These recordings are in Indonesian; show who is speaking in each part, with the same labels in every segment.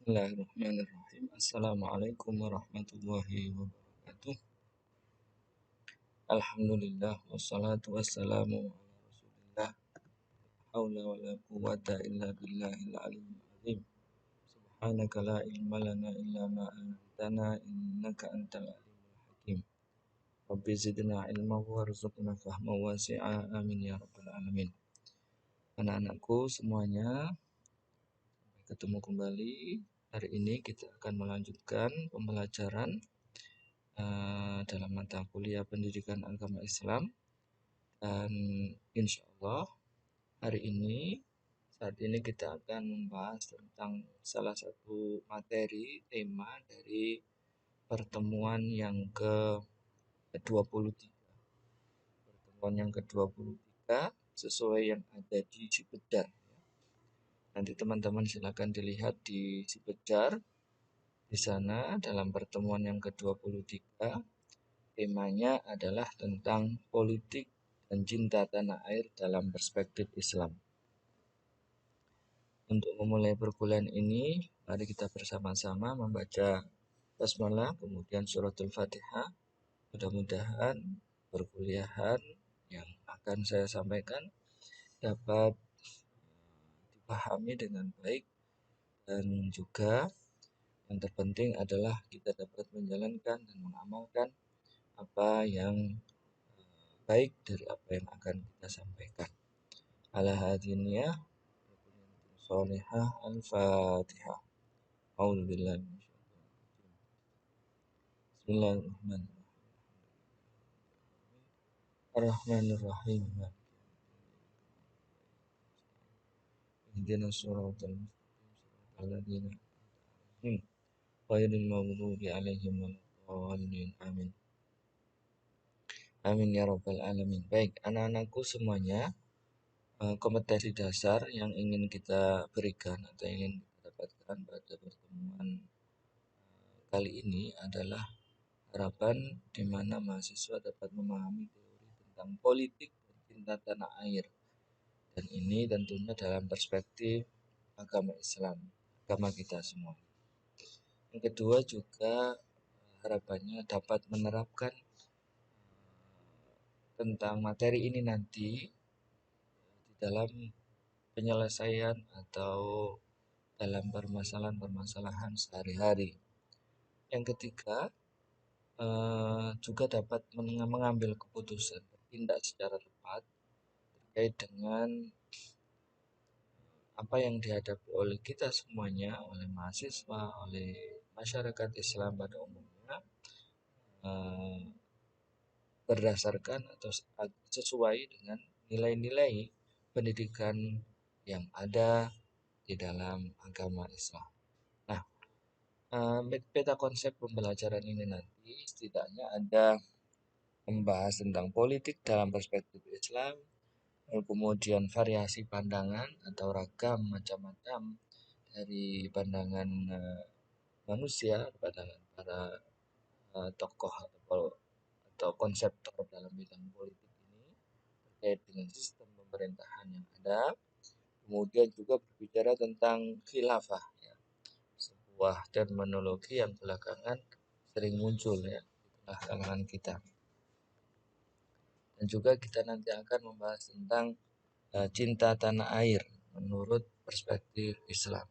Speaker 1: Bismillahirrahmanirrahim. Assalamualaikum warahmatullahi wabarakatuh. Alhamdulillah wassalatu wassalamu ala Rasulillah. Haula wala quwwata illa billahil aliyyil azim. Subhanaka la ilma lana illa ma 'allamtana innaka antal alimul hakim. Rabbi zidna ilma warzuqna fahma wasi'a. Amin ya rabbal alamin. Anak-anakku semuanya, ketemu kembali. Hari ini kita akan melanjutkan pembelajaran dalam mata kuliah pendidikan agama Islam, dan insya Allah saat ini kita akan membahas tentang salah satu materi tema dari pertemuan yang ke-23. Pertemuan yang ke-23 sesuai yang ada di Sibejar. Nanti teman-teman silakan dilihat di Sibejar. Di sana dalam pertemuan yang ke-23 temanya adalah tentang politik dan cinta tanah air dalam perspektif Islam. Untuk memulai perkuliahan ini, mari kita bersama-sama membaca basmalah, kemudian suratul Fatihah. Mudah-mudahan perkuliahan yang akan saya sampaikan dapat dipahami dengan baik, dan juga yang terpenting adalah kita dapat menjalankan dan mengamalkan apa yang baik dari apa yang akan kita sampaikan. Ala hadiniyah Salihah Al-Fatihah. A'udzubillahi Bismillahirrahmanirrahim. Ar-Rahmanir-Rahim. Ihdinas siratal mustaqim alladzina ghairil maghdubi 'alaihim waladdallin. Amin. Amin ya rabbal alamin. Baik, anak-anakku semuanya, kompetensi dasar yang ingin kita berikan atau ingin kita dapatkan pada pertemuan kali ini adalah harapan di mana mahasiswa dapat memahami teori tentang politik dan cinta tanah air. Dan ini tentunya dalam perspektif agama Islam, agama kita semua. Yang kedua juga harapannya dapat menerapkan tentang materi ini nanti di dalam penyelesaian atau dalam permasalahan-permasalahan sehari-hari. Yang ketiga, juga dapat mengambil keputusan, bertindak secara tepat terkait dengan apa yang dihadapi oleh kita semuanya, oleh mahasiswa, oleh masyarakat Islam pada umumnya, berdasarkan atau sesuai dengan nilai-nilai pendidikan yang ada di dalam agama Islam. Nah, peta konsep pembelajaran ini nanti setidaknya ada membahas tentang politik dalam perspektif Islam, kemudian variasi pandangan atau ragam macam-macam dari pandangan manusia, pandangan para tokoh atau konseptor dalam bidang politik ini terkait dengan sistem pemerintahan yang ada. Kemudian juga berbicara tentang khilafah, ya, sebuah terminologi yang belakangan sering muncul ya di tengah kalangan kita. Dan juga kita nanti akan membahas tentang cinta tanah air menurut perspektif Islam.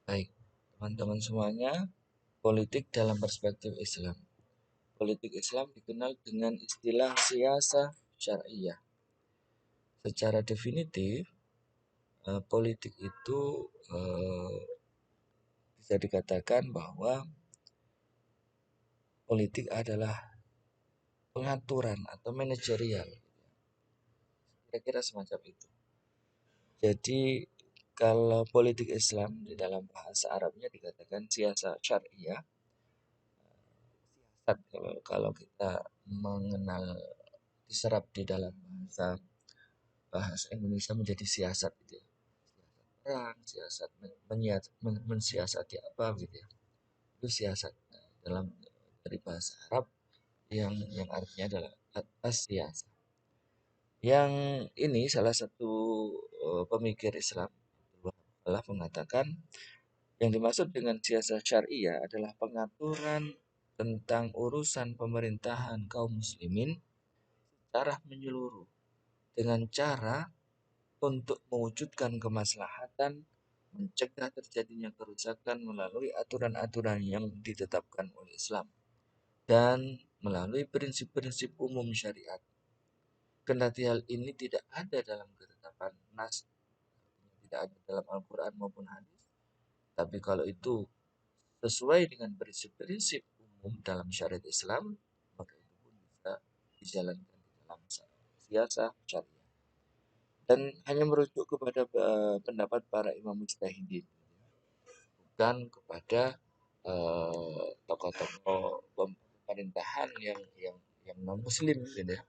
Speaker 1: Baik, teman-teman semuanya, politik dalam perspektif Islam. Politik Islam dikenal dengan istilah siasah syariah. Secara definitif, politik itu bisa dikatakan bahwa politik adalah pengaturan atau manajerial, kira-kira semacam itu. Jadi kalau politik Islam di dalam bahasa Arabnya dikatakan siasah syariah. Kalau kita mengenal diserap di dalam bahasa Indonesia menjadi siasat gitu ya. Siasat perang, siasat mensiasati apa gitu ya. Itu siasat dalam dari bahasa Arab yang artinya adalah as-siasah. Yang ini salah satu pemikir Islam telah mengatakan Yang dimaksud dengan siasat syariah adalah pengaturan tentang urusan pemerintahan kaum muslimin secara menyeluruh dengan cara untuk mewujudkan kemaslahatan, mencegah terjadinya kerusakan melalui aturan-aturan yang ditetapkan oleh Islam dan melalui prinsip-prinsip umum syariat. Kendati hal ini tidak ada dalam ketetapan nas, tidak ada dalam Al-Quran maupun hadis, tapi kalau itu sesuai dengan prinsip-prinsip umum dalam syariat Islam, maka itu pun bisa dijalankan di dalam siasah syariah. Dan hanya merujuk kepada pendapat para imam mujtahidin, bukan kepada tokoh-tokoh pemerintahan yang non muslim gitu ya.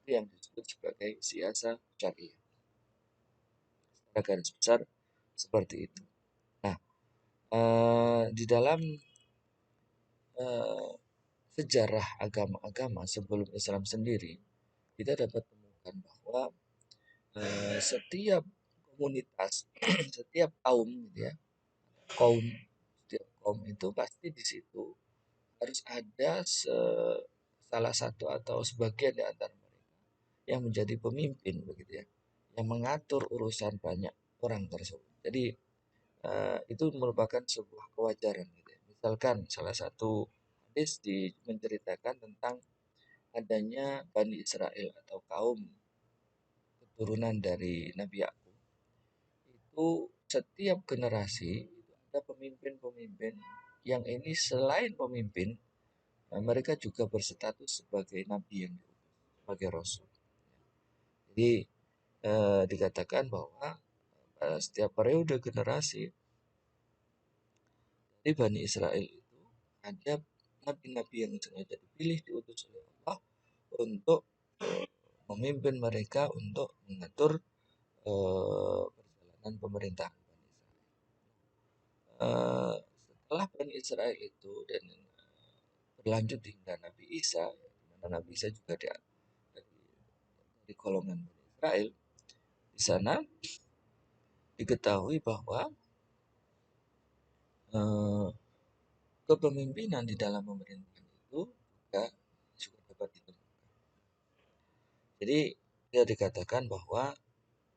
Speaker 1: Itu yang disebut sebagai siasah syariah. Secara garis besar seperti itu. Nah, di dalam eh, sejarah agama-agama sebelum Islam sendiri, kita dapat temukan bahwa setiap komunitas, setiap kaum, gitu ya, kaum, setiap kaum itu pasti di situ harus ada salah satu atau sebagian di antara mereka yang menjadi pemimpin, begitu ya, yang mengatur urusan banyak orang tersebut. Jadi itu merupakan sebuah kewajaran, gitu ya. Misalkan salah satu hadis menceritakan tentang adanya Bani Israel atau kaum keturunan dari Nabi Yakub. Itu setiap generasi itu ada pemimpin-pemimpin yang ini selain pemimpin, mereka juga berstatus sebagai nabi yang diutus, sebagai rasul. Jadi dikatakan bahwa setiap periode generasi di Bani Israel itu ada nabi-nabi yang sengaja dipilih diutus oleh Allah untuk memimpin mereka untuk mengatur perjalanan pemerintahan Bani Israel. Setelah Bani Israel itu dan berlanjut hingga Nabi Isa, di mana Nabi Isa juga dari golongan Bani Israel, di sana diketahui bahwa eh, kepemimpinan di dalam pemerintahan itu juga dapat ditemukan. Jadi dia dikatakan bahwa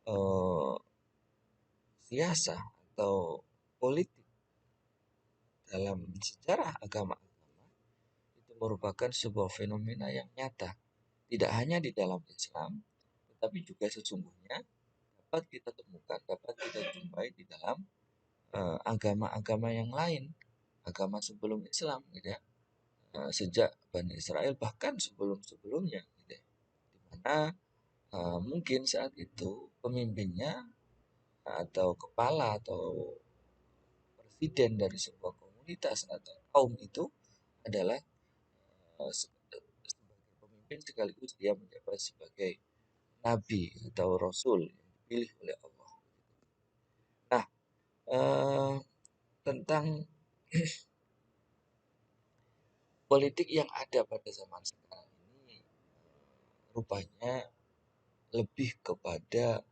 Speaker 1: eh, siasah atau politik dalam sejarah agama-agama itu merupakan sebuah fenomena yang nyata, tidak hanya di dalam Islam, tetapi juga sesungguhnya dapat kita temukan, dapat kita jumpai di dalam agama-agama yang lain, agama sebelum Islam, gitu ya. Sejak Bani Israel bahkan sebelum-sebelumnya, gitu ya. Di mana mungkin saat itu pemimpinnya atau kepala atau presiden dari sebuah komunitas atau kaum itu adalah sebagai pemimpin sekaligus dia menjabat sebagai nabi atau rasul yang dipilih oleh Allah. Nah, tentang politik yang ada pada zaman sekarang ini rupanya lebih kepada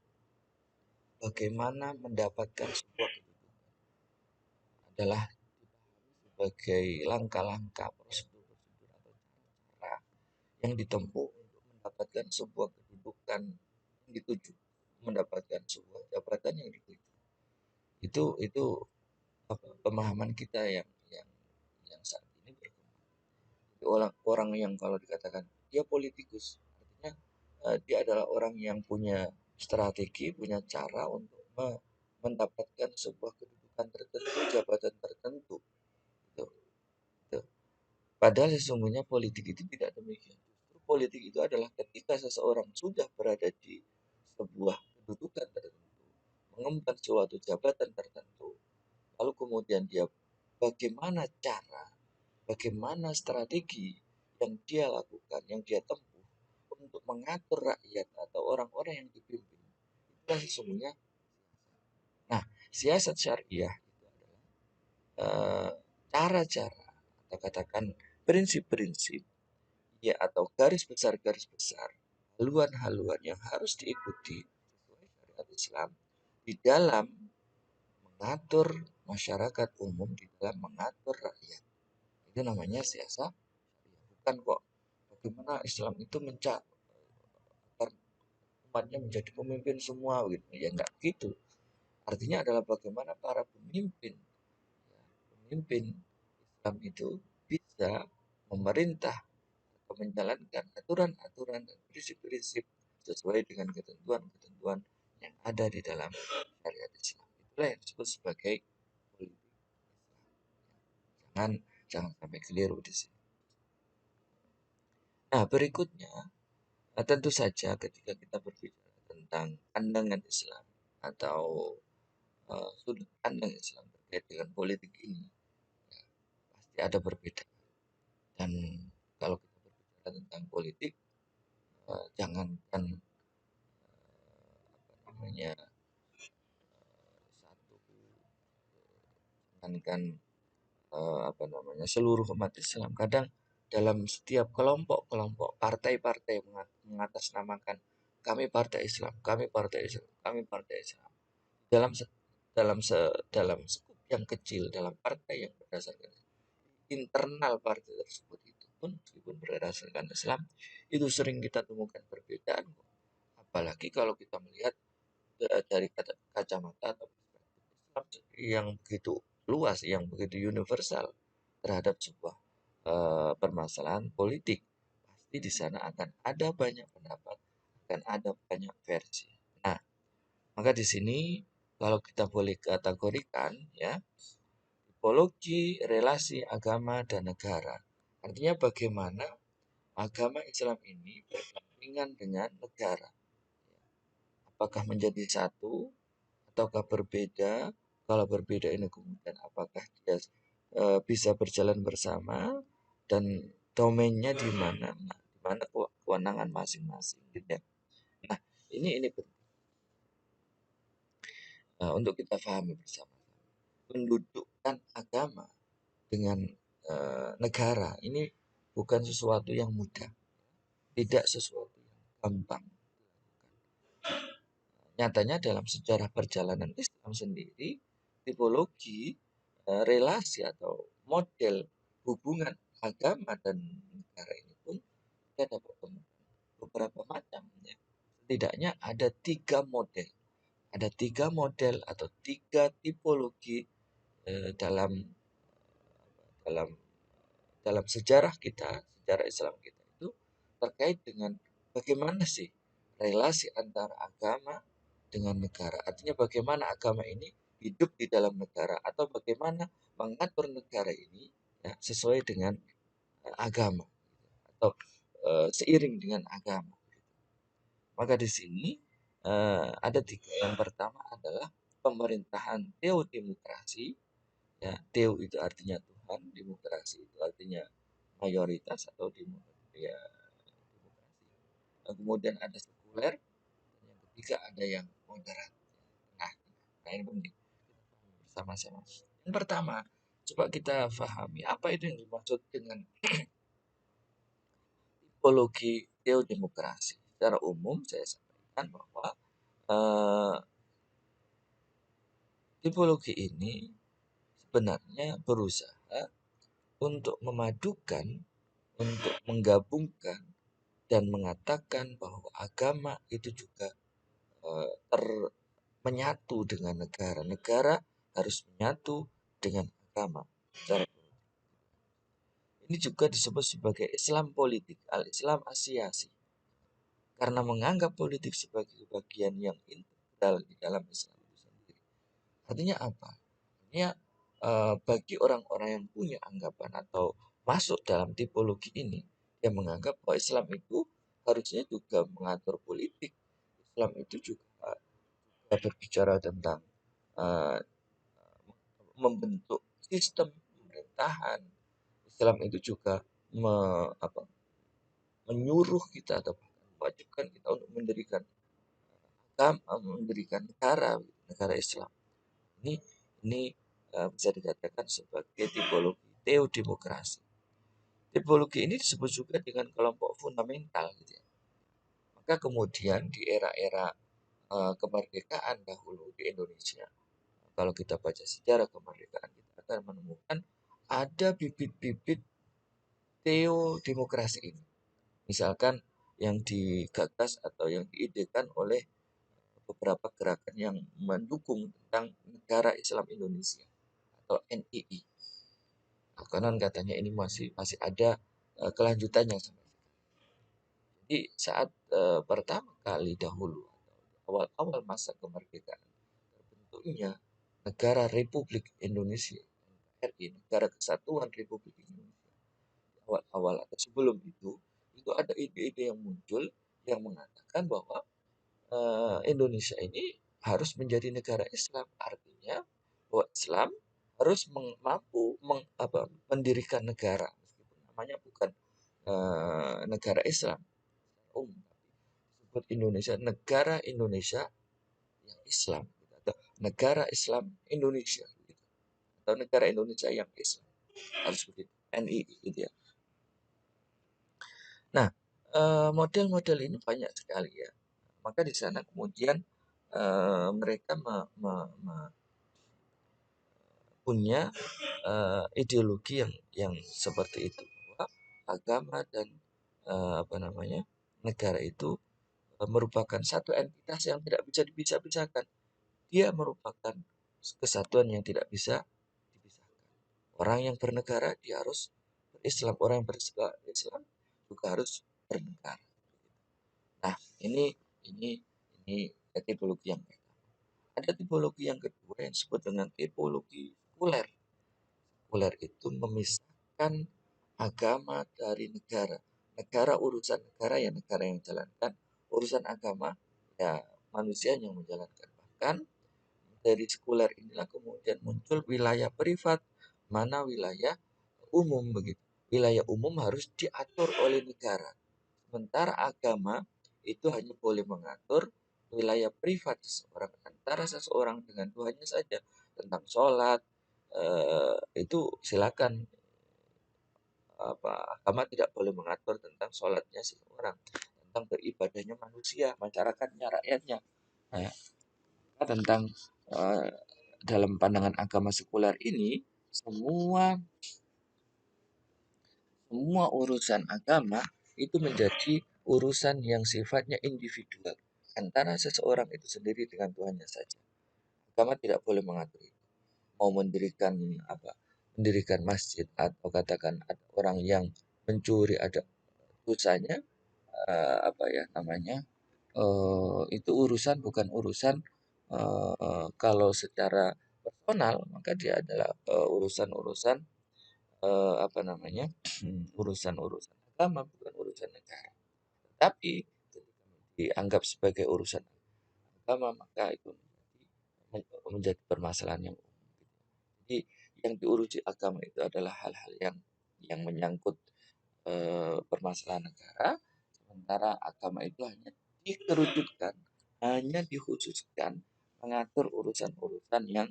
Speaker 1: bagaimana mendapatkan sebuah kedudukan adalah sebagai langkah-langkah prosedur-prosedur atau cara yang ditempuh untuk mendapatkan sebuah kedudukan yang dituju, mendapatkan sebuah jabatan yang dituju. Itu pemahaman kita yang saat ini berkembang. Orang-orang yang kalau dikatakan dia politikus, artinya dia adalah orang yang punya strategi, punya cara untuk mendapatkan sebuah kedudukan tertentu, jabatan tertentu. Gitu, gitu. Padahal sesungguhnya politik itu tidak demikian. Justru politik itu adalah ketika seseorang sudah berada di sebuah kedudukan tertentu, mengemban suatu jabatan tertentu, lalu kemudian dia bagaimana cara, bagaimana strategi yang dia lakukan, yang dia tempuh untuk mengatur rakyat atau orang-orang yang dipimpin. Itulah sesungguhnya. Nah, siasat syariah itu adalah cara-cara atau katakan prinsip-prinsip ya atau garis besar, haluan-haluan yang harus diikuti sesuai syariat Islam di dalam mengatur masyarakat umum, di dalam mengatur rakyat. Itu namanya siasat. Bukan kok bagaimana Islam itu mencapai umatnya menjadi pemimpin semua gitu. Ya enggak gitu. Artinya adalah bagaimana para pemimpin, ya, pemimpin Islam itu bisa memerintah atau menjalankan aturan-aturan dan prinsip-prinsip sesuai dengan ketentuan-ketentuan yang ada di dalam syariat Islam. Itulah yang disebut sebagai politik Islam. Jangan sampai keliru di sini. Nah, berikutnya, tentu saja ketika kita berbicara tentang pandangan Islam atau sudut pandang Islam terkait dengan politik ini, ya, pasti ada perbedaan. Dan kalau kita berbicara tentang politik, jangankan apa namanya satu, jangankan apa namanya seluruh umat Islam. Kadang dalam setiap kelompok-kelompok partai-partai mengatasnamakan kami partai Islam, kami partai Islam, kami partai Islam. Dalam dalam skup yang kecil, dalam partai yang berdasarkan internal partai tersebut itu pun meskipun berdasarkan Islam, itu sering kita temukan perbedaan. Apalagi kalau kita melihat dari kacamata atau perspektif Islam yang begitu luas, yang begitu universal terhadap sebuah permasalahan politik, pasti di sana akan ada banyak pendapat, akan ada banyak versi. Nah, maka di sini kalau kita boleh kategorikan, ya, tipologi relasi agama dan negara. Artinya bagaimana agama Islam ini berdampingan dengan negara. Apakah menjadi satu ataukah berbeda? Kalau berbeda ini kemudian apakah dia bisa berjalan bersama dan domainnya di mana? Nah, di mana kewenangan masing-masing gitu ya. Nah, ini penting untuk kita pahami bersama. Mendudukkan agama dengan negara ini bukan sesuatu yang mudah, tidak sesuatu yang gampang. Nyatanya dalam sejarah perjalanan Islam sendiri, tipologi relasi atau model hubungan agama dan negara ini pun kita dapat temukan beberapa macam. Ya. Setidaknya ada 3 model. Ada 3 model atau 3 tipologi dalam dalam dalam sejarah kita, sejarah Islam kita itu terkait dengan bagaimana sih relasi antara agama dengan negara. Artinya bagaimana agama ini hidup di dalam negara atau bagaimana mengatur negara ini ya, sesuai dengan agama atau seiring dengan agama. Maka di sini ada 3. Yang pertama adalah pemerintahan teodemokrasi. Ya, teo itu artinya Tuhan, demokrasi itu artinya mayoritas atau demokrasi. Ya, demokrasi. Kemudian ada sekuler, dan yang ketiga ada yang moderat. Nah, ini penting bersama-sama. Yang pertama, coba kita pahami apa itu yang dimaksud dengan tipologi teodemokrasi. Secara umum saya sampaikan bahwa eh, tipologi ini sebenarnya berusaha untuk memadukan, untuk menggabungkan dan mengatakan bahwa agama itu juga menyatu dengan negara. Negara harus menyatu dengan agama. Ini juga disebut sebagai Islam politik, al-Islam Asyasi. Karena menganggap politik sebagai bagian yang integral di dalam Islam itu sendiri. Artinya apa? Artinya bagi orang-orang yang punya anggapan atau masuk dalam tipologi ini, yang menganggap bahwa Islam itu harusnya juga mengatur politik. Islam itu juga berbicara tentang uh, membentuk sistem pemerintahan. Islam itu juga menyuruh kita atau mewajibkan kita untuk mendirikan negara Islam. Ini bisa dikatakan sebagai tipologi teodemokrasi. Tipologi ini disebut juga dengan kelompok fundamental gitu ya. Maka kemudian di era-era kemerdekaan dahulu di Indonesia, Kalau kita baca sejarah kemerdekaan, kita akan menemukan ada bibit-bibit teodemokrasi ini. Misalkan yang digagas atau yang diidekan oleh beberapa gerakan yang mendukung tentang Negara Islam Indonesia atau NII. Nah, konon katanya ini masih ada kelanjutannya. Jadi saat pertama kali dahulu awal-awal masa kemerdekaan terbentuknya Negara Republik Indonesia RI, Negara Kesatuan Republik Indonesia. Awal-awal atau sebelum itu ada ide-ide yang muncul yang mengatakan bahwa Indonesia ini harus menjadi negara Islam. Artinya bahwa Islam harus mampu mendirikan negara, meskipun namanya bukan negara Islam disebut Indonesia, negara Indonesia yang Islam, atau negara Islam Indonesia, atau negara Indonesia yang Islam, harus begitu, NII gitu ya. Nah, model-model ini banyak sekali ya. Maka di sana kemudian mereka punya ideologi yang seperti itu, bahwa agama dan negara itu merupakan satu entitas yang tidak bisa dipisah-pisahkan. Dia merupakan kesatuan yang tidak bisa dipisahkan. Orang yang bernegara dia harus berislam, orang yang berislam juga harus bernegara. Nah, ini tipologi yang pertama. Ada tipologi yang kedua yang disebut dengan tipologi sekuler. Sekuler itu memisahkan agama dari negara. Negara urusan negara ya negara yang menjalankan, urusan agama ya manusia yang menjalankan. Bahkan dari sekuler inilah kemudian muncul wilayah privat, mana wilayah umum begitu. Wilayah umum harus diatur oleh negara. Sementara agama itu hanya boleh mengatur wilayah privat seseorang, antara seseorang dengan Tuhannya saja. Tentang sholat, itu silakan, agama tidak boleh mengatur tentang sholatnya seseorang, tentang beribadahnya manusia, masyarakatnya, rakyatnya. Nah, tentang dalam pandangan agama sekuler ini, semua urusan agama itu menjadi urusan yang sifatnya individual antara seseorang itu sendiri dengan Tuhannya saja. Agama tidak boleh mengatur itu. Mau mendirikan masjid, atau katakan ada orang yang mencuri, ada dosanya, itu urusan, bukan urusan kalau secara personal, maka dia adalah urusan-urusan urusan-urusan agama, bukan urusan negara. Tapi ketika dianggap sebagai urusan agama, maka itu menjadi permasalahan yang umum. Jadi yang diurusi agama itu adalah hal-hal yang menyangkut permasalahan negara, sementara agama itu hanya dikerucutkan, hanya dikhususkan mengatur urusan-urusan yang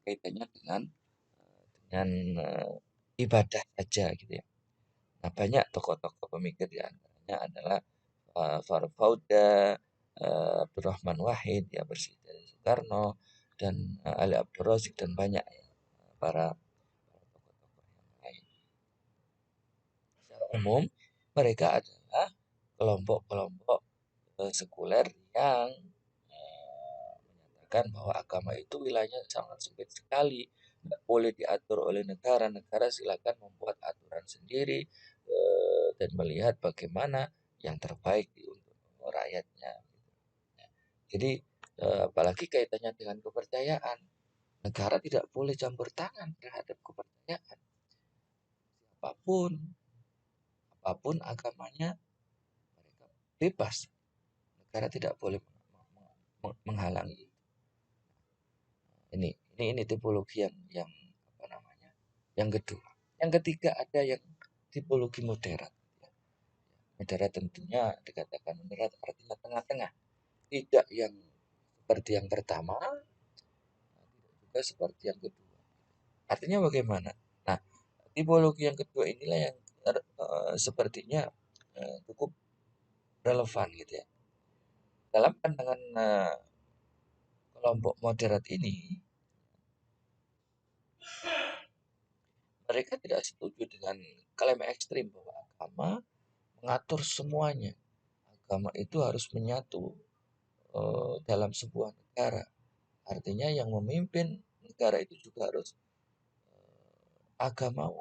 Speaker 1: kaitannya dengan ibadah saja gitu ya. Nah, banyak tokoh-tokoh pemikir di antaranya adalah Faruk Fauda, Abdurrahman Wahid, ya Presiden Soekarno, dan Ali Abdul Razik, dan banyak ya, para tokoh-tokoh yang lain. Secara umum mereka adalah kelompok-kelompok sekuler yang menyatakan bahwa agama itu wilayahnya sangat sempit sekali, tidak boleh diatur oleh negara. Negara silakan membuat aturan sendiri dan melihat bagaimana yang terbaik untuk rakyatnya. Jadi apalagi kaitannya dengan kepercayaan, negara tidak boleh campur tangan terhadap kepercayaan apapun, agamanya, mereka bebas. Negara tidak boleh menghalangi. Ini tipologi yang kedua. Yang ketiga ada yang tipologi moderat. Moderat tentunya dikatakan moderat artinya tengah-tengah, tidak yang seperti yang pertama, tidak juga seperti yang kedua. Artinya bagaimana? Nah, tipologi yang kedua inilah yang sepertinya cukup relevan gitu ya. Dalam pandangan kelompok moderat ini mereka tidak setuju dengan klaim ekstrim bahwa agama mengatur semuanya. Agama itu harus menyatu dalam sebuah negara. Artinya yang memimpin negara itu juga harus agama.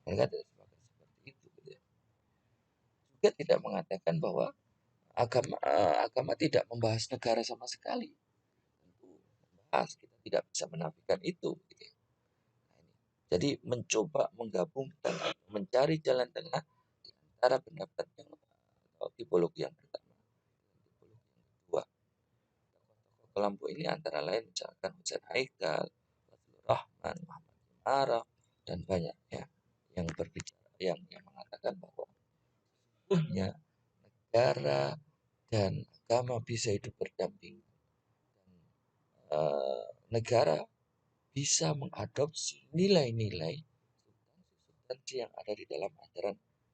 Speaker 1: Mereka tidak sepakat seperti itu. Gitu ya. Juga tidak mengatakan bahwa agama tidak membahas negara sama sekali. Tentu membahas, kita tidak bisa menafikan itu. Gitu ya. Jadi mencoba menggabungkan, mencari jalan tengah di antara pendapat yang atau tipologi yang pertama dan tipologi yang kedua. Kelompok ini antara lain misalkan Husain Haikal, Fazlur Rahman, Muhammad Araf, dan banyaknya yang berbicara yang mengatakan bahwa sesungguhnya negara dan agama bisa hidup berdampingan. Negara bisa mengadopsi nilai-nilai substansi yang ada di dalam ajaran Islam.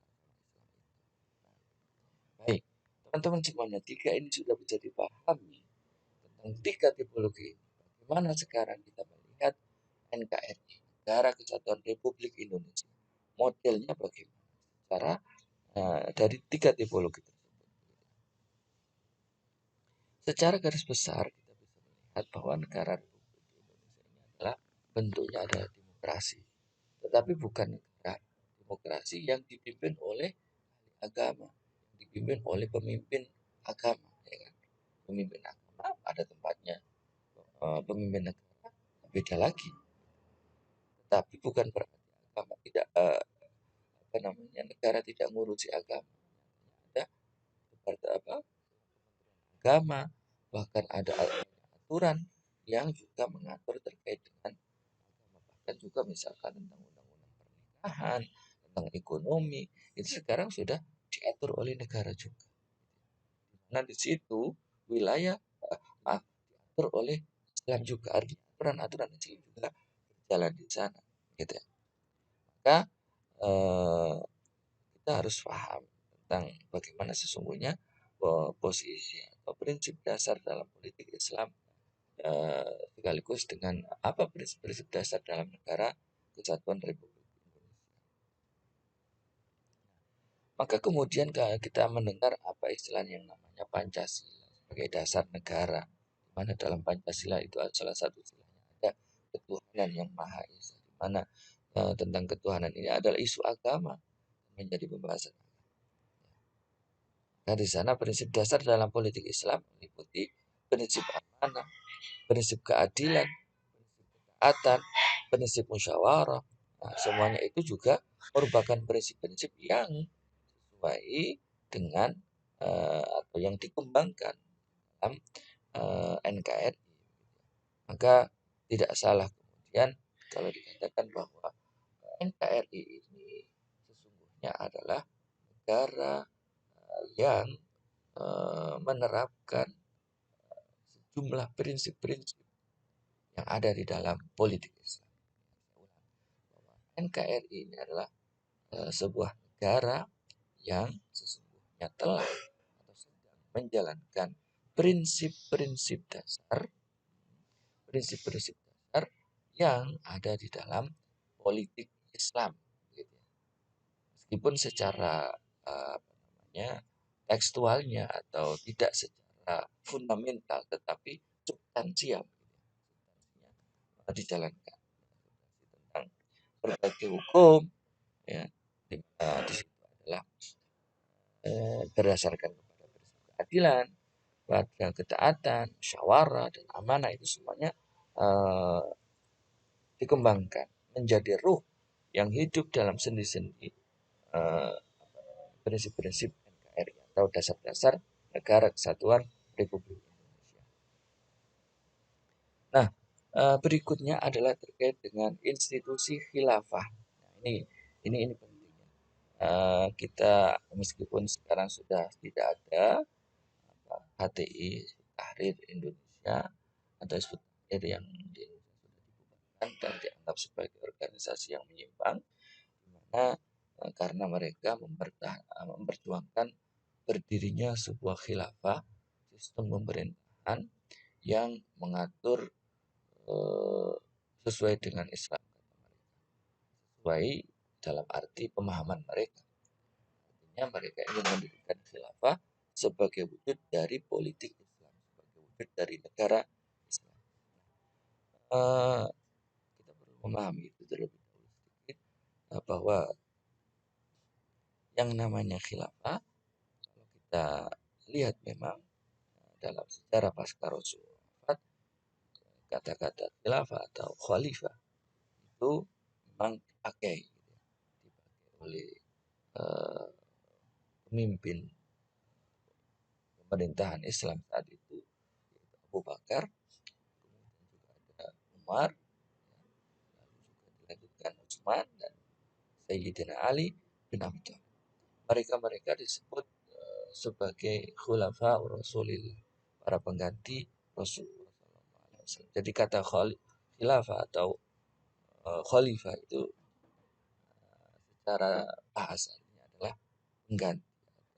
Speaker 1: Baik, teman-teman semuanya, tiga ini sudah bisa dipahami tentang tiga tipologi ini. Bagaimana sekarang kita melihat NKRI, Negara Kesatuan Republik Indonesia, modelnya bagaimana? Cara dari tiga tipologi tersebut. Secara garis besar kita bisa melihat bahwa negara Republik Indonesia ini adalah bentuknya adalah demokrasi, tetapi bukan negara demokrasi yang dipimpin oleh agama, yang dipimpin oleh pemimpin agama, ya kan? Pemimpin agama ada tempatnya, pemimpin negara beda lagi. Tapi bukan berarti agama tidak negara tidak ngurusi agama. Ada seperti agama, bahkan ada aturan yang juga mengatur terkait dengan agama. Bahkan juga misalkan tentang undang-undang pernikahan, tentang ekonomi, itu sekarang sudah diatur oleh negara juga. Nah di situ wilayah diatur oleh Islam juga, artinya aturan-aturan Islam juga berjalan di sana, gitu ya. Maka kita harus paham tentang bagaimana sesungguhnya posisi atau prinsip dasar dalam politik Islam sekaligus dengan apa prinsip-prinsip dasar dalam negara Kesatuan Republik Indonesia. Maka kemudian kita mendengar apa istilah yang namanya Pancasila sebagai dasar negara, di mana dalam Pancasila itu salah satu istilahnya ada ketuhanan yang Maha Esa, di mana tentang ketuhanan ini adalah isu agama menjadi pembahasan. Nah, di sana prinsip dasar dalam politik Islam meliputi prinsip amanah, prinsip keadilan, prinsip ketaatan, prinsip musyawarah. Nah, semuanya itu juga merupakan prinsip-prinsip yang sesuai dengan atau yang dikembangkan dalam NKRI. Maka tidak salah kemudian kalau dikatakan bahwa NKRI ini sesungguhnya adalah negara yang menerapkan sejumlah prinsip-prinsip yang ada di dalam politik Islam. NKRI ini adalah sebuah negara yang sesungguhnya telah atau sedang menjalankan prinsip-prinsip dasar yang ada di dalam politik Islam. Gitu. Meskipun secara tekstualnya atau tidak secara fundamental, tetapi substansial dijalankan tentang berbagai hukum, ya, di situ adalah berdasarkan kepada prinsip keadilan, pada ketaatan, musyawarah dan amanah, itu semuanya dikembangkan menjadi ruh yang hidup dalam sendi-sendi prinsip-prinsip NKRI atau dasar-dasar Negara Kesatuan Republik Indonesia. Nah, berikutnya adalah terkait dengan institusi khilafah. Nah, ini pentingnya. Kita meskipun sekarang sudah tidak ada HTI Tahrir Indonesia atau Hizbut Tahrir yang di Indonesia sudah dibubarkan dan dianggap sebagai organisasi yang menyimpang, di mana karena mereka memperjuangkan berdirinya sebuah khilafah, sistem pemerintah pemerintahan yang mengatur sesuai dengan Islam, sesuai dalam arti pemahaman mereka. Artinya mereka ingin mendirikan khilafah sebagai wujud dari politik Islam, sebagai wujud dari negara Islam. Eh, kita perlu memahami itu terlebih dahulu sedikit, bahwa yang namanya khilafah, kalau kita lihat memang dalam sejarah pasca Rasul wafat, kata-kata khilafah atau khalifah itu memang dipakai oleh eh, pemimpin pemerintahan Islam saat itu, yaitu Abu Bakar, kemudian juga ada Umar, lalu juga dilanjutkan Utsman dan Sayyidina Ali bin Abi Thalib. Mereka-mereka disebut sebagai khulafa Rasulillah, para pengganti Rasulullah SAW. Jadi kata khilafah atau khalifah itu secara bahasanya adalah pengganti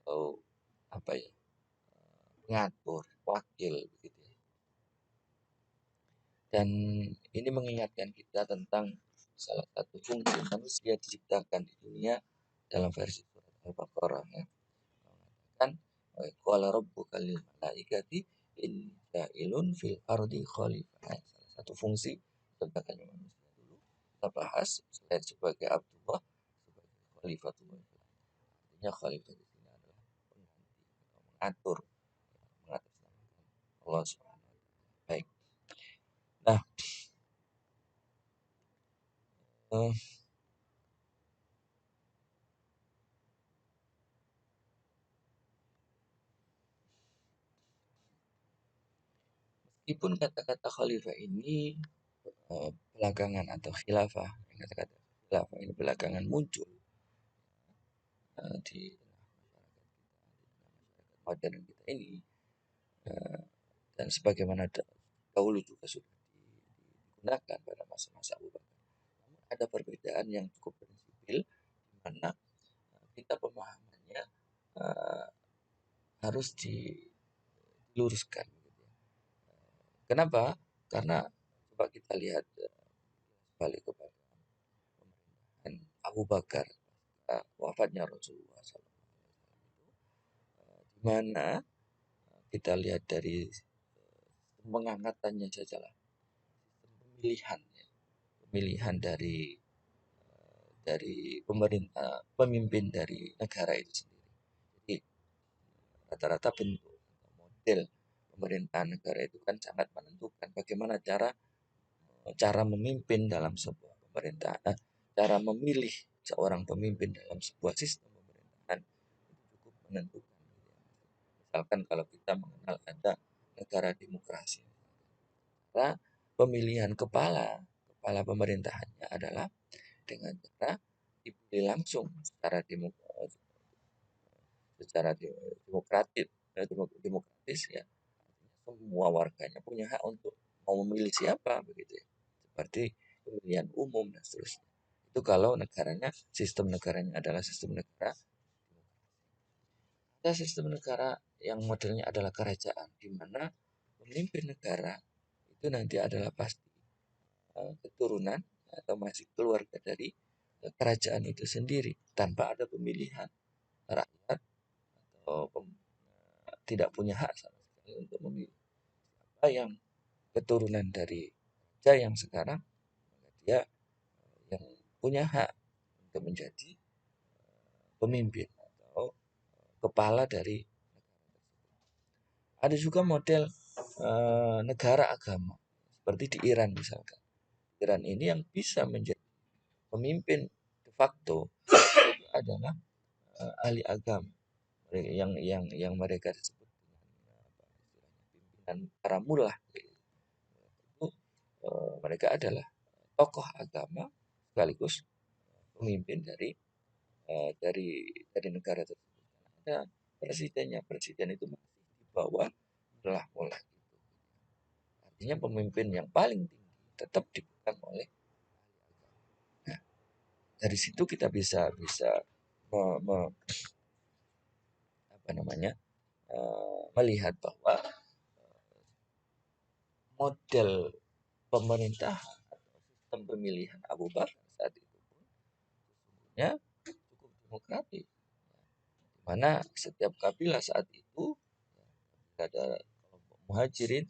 Speaker 1: atau apa ya, pengatur, wakil begitu ya. Dan ini mengingatkan kita tentang salah satu fungsi manusia diciptakan di dunia dalam versi surat Al-Baqarah ya. Mengatakan qala rabbuka lil malaikati inni ja'ilun fil ardi khalifah. Salah satu fungsi diciptakannya manusia dulu kita bahas selain sebagai Abdullah, sebagai khalifatullah. Artinya khalifah di sini adalah pengganti atau mengatur, mengatasnamakan Allah Subhanahu wa taala. Baik. Nah, eh, meskipun kata-kata khalifah ini belakangan atau khilafah, kata-kata khilafah ini belakangan muncul di masyarakat modern kita ini, eh, dan sebagaimana dahulu juga sudah digunakan pada masa-masa Abu Bakar. Namun ada perbedaan yang cukup prinsipil di mana kita pemahamannya uh, harus diluruskan. Kenapa? Karena coba kita lihat balik kepada pemerintahan Abu Bakar wafatnya Rasulullah SAW, di mana kita lihat dari pengangkatannya sajalah, pemilihan dari pemerintah, pemimpin dari negara itu sendiri. Jadi rata-rata bentuk model pemerintahan negara itu kan sangat menentukan bagaimana cara memimpin dalam sebuah pemerintahan, cara memilih seorang pemimpin dalam sebuah sistem pemerintahan itu cukup menentukan. Misalkan kalau kita mengenal ada negara demokrasi, cara pemilihan kepala pemerintahannya adalah dengan cara dipilih langsung secara demokratis, demokratis ya. Semua warganya punya hak untuk mau memilih siapa begitu ya. Seperti pemilihan umum dan seterusnya. Itu kalau sistem negaranya adalah sistem negara. Ada sistem negara yang modelnya adalah kerajaan, di mana pemimpin negara itu nanti adalah pasti keturunan atau masih keluarga dari kerajaan itu sendiri tanpa ada pemilihan rakyat atau tidak punya hak sama sekali untuk memilih siapa yang keturunan dari raja yang sekarang, dia yang punya hak untuk menjadi pemimpin atau kepala dari negara tersebut. Ada juga model negara agama seperti di Iran misalkan. Iran ini yang bisa menjadi pemimpin de facto itu adalah ahli agama yang mereka disebut dengan pimpinan para mullah. Itu mereka adalah tokoh agama sekaligus pemimpin dari negara tersebut. Ada presidennya, presiden itu masih di bawah mullah-mullah itu. Artinya pemimpin yang paling tinggi tetap dipegang oleh ahli agama. Nah, dari situ kita bisa me, me, apa namanya melihat bahwa model pemerintahan atau sistem pemilihan Abu Bakar saat itu pun sesungguhnya cukup demokratis, di mana setiap kabilah saat itu ada kelompok Muhajirin,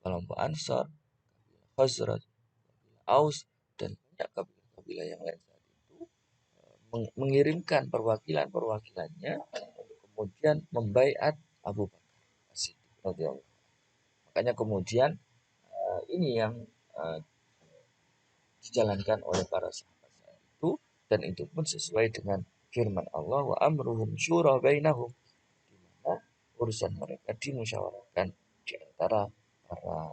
Speaker 1: kelompok Ansar, kabilah Khazraj, kabilah Aus, dan banyak kabilah-kabilah yang lain saat itu mengirimkan perwakilan-perwakilannya untuk kemudian membaiat Abu Bakar As-Siddiq radhiyallahu anhu. Makanya kemudian ini yang uh, dijalankan oleh para sahabat saat itu, dan itu pun sesuai dengan firman Allah, wa amruhum syura bainahum, di mana urusan mereka dimusyawarahkan di antara para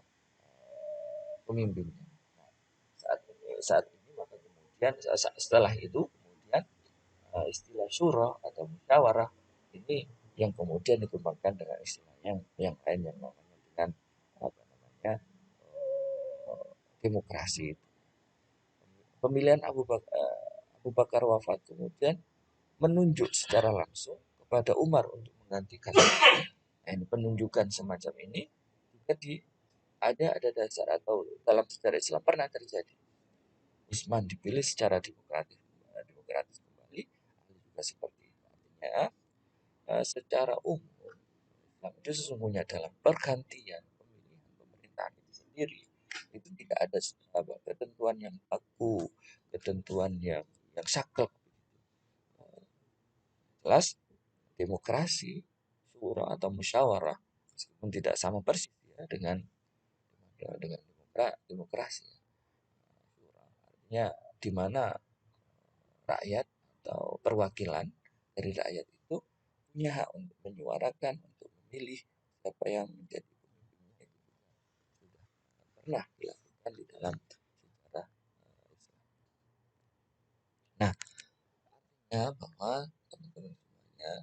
Speaker 1: pemimpinnya. Nah, saat ini maka kemudian setelah itu kemudian istilah syura atau musyawarah ini yang kemudian dikembangkan dengan istilah yang lain yang namanya dengan apa namanya demokrasi. Pemilihan Abu Bakar wafat kemudian menunjuk secara langsung kepada Umar untuk menggantikan. Ini penunjukan semacam ini juga ada dasar atau dalam sejarah Islam pernah terjadi. Utsman dipilih secara demokratis kembali, juga seperti itu. Artinya secara umum Islam itu sesungguhnya dalam pergantian pemilihan pemerintahan itu sendiri itu tidak ada ketentuan yang baku, ketentuan yang saklek. Jelas demokrasi, syura atau musyawarah meskipun tidak sama persis ya dengan demokrasi. Syura artinya di mana rakyat atau perwakilan dari rakyat itu punya hak untuk menyuarakan, untuk memilih siapa yang menjadi pemimpinnya. Itu sudah pernah dilakukan di dalam sejarah Islam. Nah, artinya bahwa teman-teman semuanya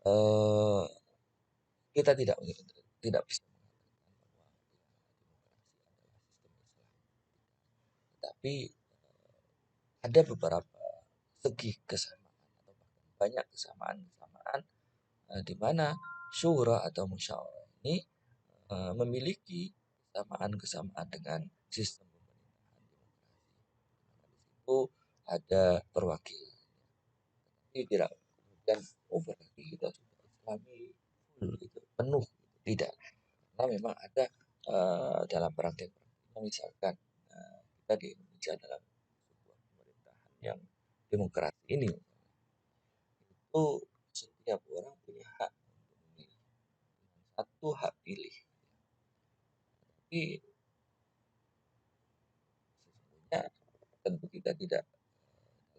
Speaker 1: eh, kita tidak bisa mengatakan bahwa demokrasi adalah sistem Islam, tetapi ada beberapa segi kesamaan atau bahkan banyak kesamaan-kesamaan di mana syura atau musyawarah ini memiliki kesamaan-kesamaan dengan sistem pemerintahan demokrasi. Di situ ada perwakilan. Ini tidak kemudian berarti kita sudah Islami full gitu, penuh gitu. Tidak. Karena memang ada dalam praktek-prakteknya misalkan kita di Indonesia dalam sebuah pemerintahan yang demokrasi ini itu setiap orang punya hak untuk memilih, satu hak pilih. Tapi sesungguhnya tentu kita tidak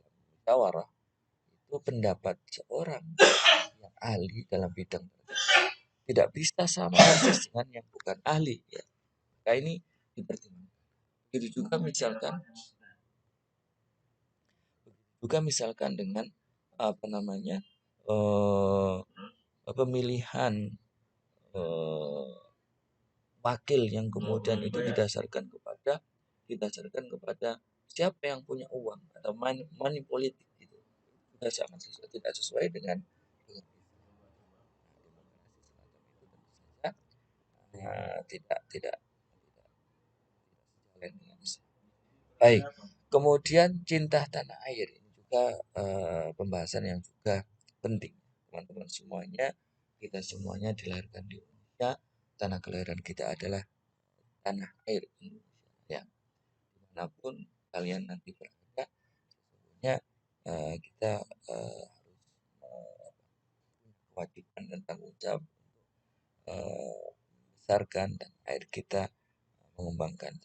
Speaker 1: dalam musyawarah itu pendapat seorang yang ahli dalam bidang tidak bisa sama persis dengan yang bukan ahli ya. Maka ini dipertimbangkan. Begitu juga misalkan dengan apa namanya pemilihan wakil yang kemudian itu didasarkan kepada siapa yang punya uang atau money politik gitu. Sudah sangat tidak sesuai dengan tidak sejalan dengan Islam. Baik, kemudian cinta tanah air ini juga pembahasan yang juga penting, teman-teman semuanya. Kita semuanya dilahirkan di Indonesia, tanah kelahiran kita adalah tanah air Indonesia. Ya, dimanapun kalian nanti berada, sesungguhnya kita harus kewajiban dan tanggung jawab membesarkan dan air kita mengembangkan.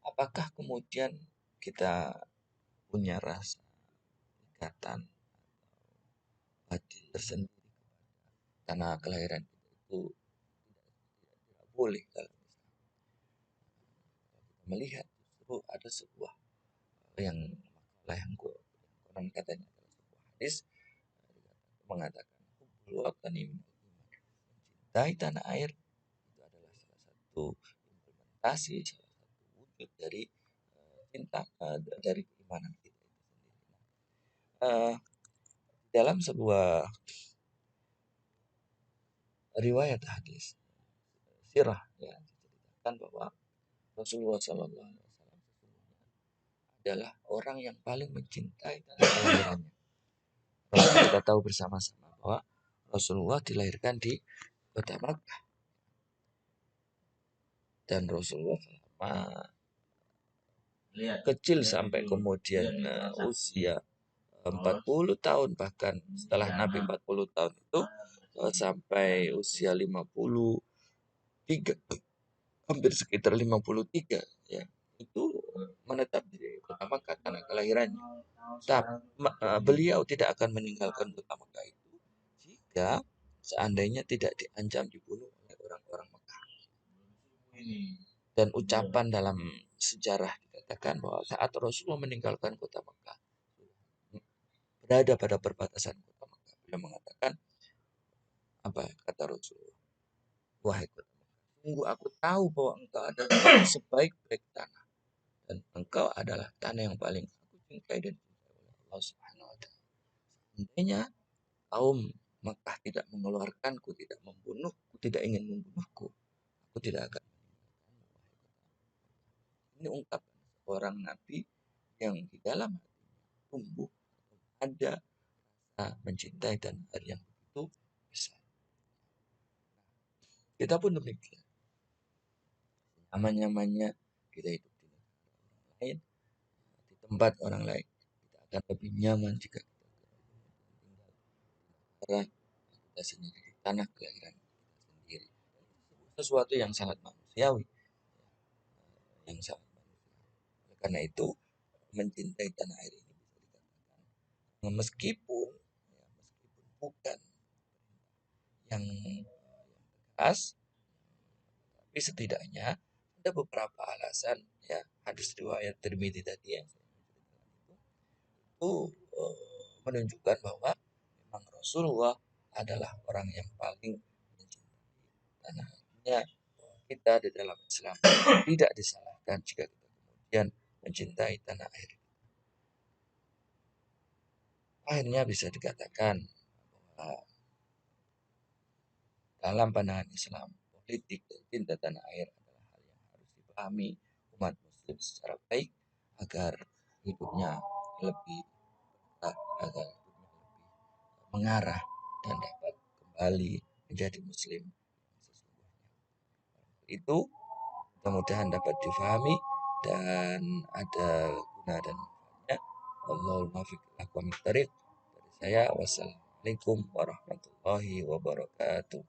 Speaker 1: Apakah kemudian kita punya rasa ikatan hati tersendiri karena kelahiran kita itu tidak boleh kalau kita melihat justru ada sebuah yang makalah yang konon katanya adalah sebuah hadis mengatakan mencintai tanah air itu adalah salah satu implementasi, salah satu wujud dari cinta dari keimanan kita itu sendiri. Dalam sebuah riwayat hadis sirah ya diceritakan bahwa Rasulullah SAW adalah orang yang paling mencintai tanah kelahirannya. Kita tahu bersama-sama bahwa Rasulullah dilahirkan di kota Makkah dan Rasulullah selama kecil sampai kemudian usia 40 tahun, bahkan setelah Nabi 40 tahun itu sampai usia 53, hampir sekitar 53 ya, itu menetap di kota Makkah tanah kelahirannya. Beliau tidak akan meninggalkan kota Makkah itu jika seandainya tidak diancam dibunuh oleh orang-orang Makkah. Dan ucapan dalam sejarah dikatakan bahwa saat Rasulullah meninggalkan kota Makkah, berada pada perbatasan kota Makkah, beliau mengatakan, apa kata Rasulullah? Wahai kota Makkah, sungguh aku tahu bahwa engkau adalah sebaik-baik tanah dan engkau adalah tanah yang paling aku cintai dan cintai oleh Allah Subhanahu wa taala. Seandainya kaum Makkah tidak mengeluarkanku, tidak membunuhku, tidak ingin membunuhku, aku tidak akan meninggalkanmu. Ini ungkapan seorang nabi yang di dalam hatinya tumbuh ada rasa mencintai dan yang begitu besar. Kita pun demikian. Nyaman-nyamannya kita hidup di negara orang lain, di tempat orang lain, kita akan lebih nyaman jika kita tinggal di negara kita sendiri, di tanah kelahiran kita sendiri. Sesuatu yang sangat manusiawi, yang sangat manusiawi. Karena itu mencintai tanah air ini bisa dikatakan meskipun bukan yang tegas, tapi setidaknya ada beberapa alasan ya, hadis riwayat Tirmidzi tadi yang itu menunjukkan bahwa memang Rasulullah adalah orang yang paling mencintai tanah airnya. Kita di dalam Islam tidak disalahkan jika kita kemudian mencintai tanah air. Akhirnya bisa dikatakan bahwa dalam pandangan Islam, politik dan cinta tanah air adalah hal yang harus dipahami umat muslim secara baik agar hidupnya lebih agar hidupnya lebih mengarah dan dapat kembali menjadi muslim sesungguhnya. Itu mudah-mudahan dapat difahami dan ada guna dan manfaatnya. Allahul muwaffiq ila aqwamit thoriq. Dari saya, wassalamualaikum warahmatullahi wabarakatuh.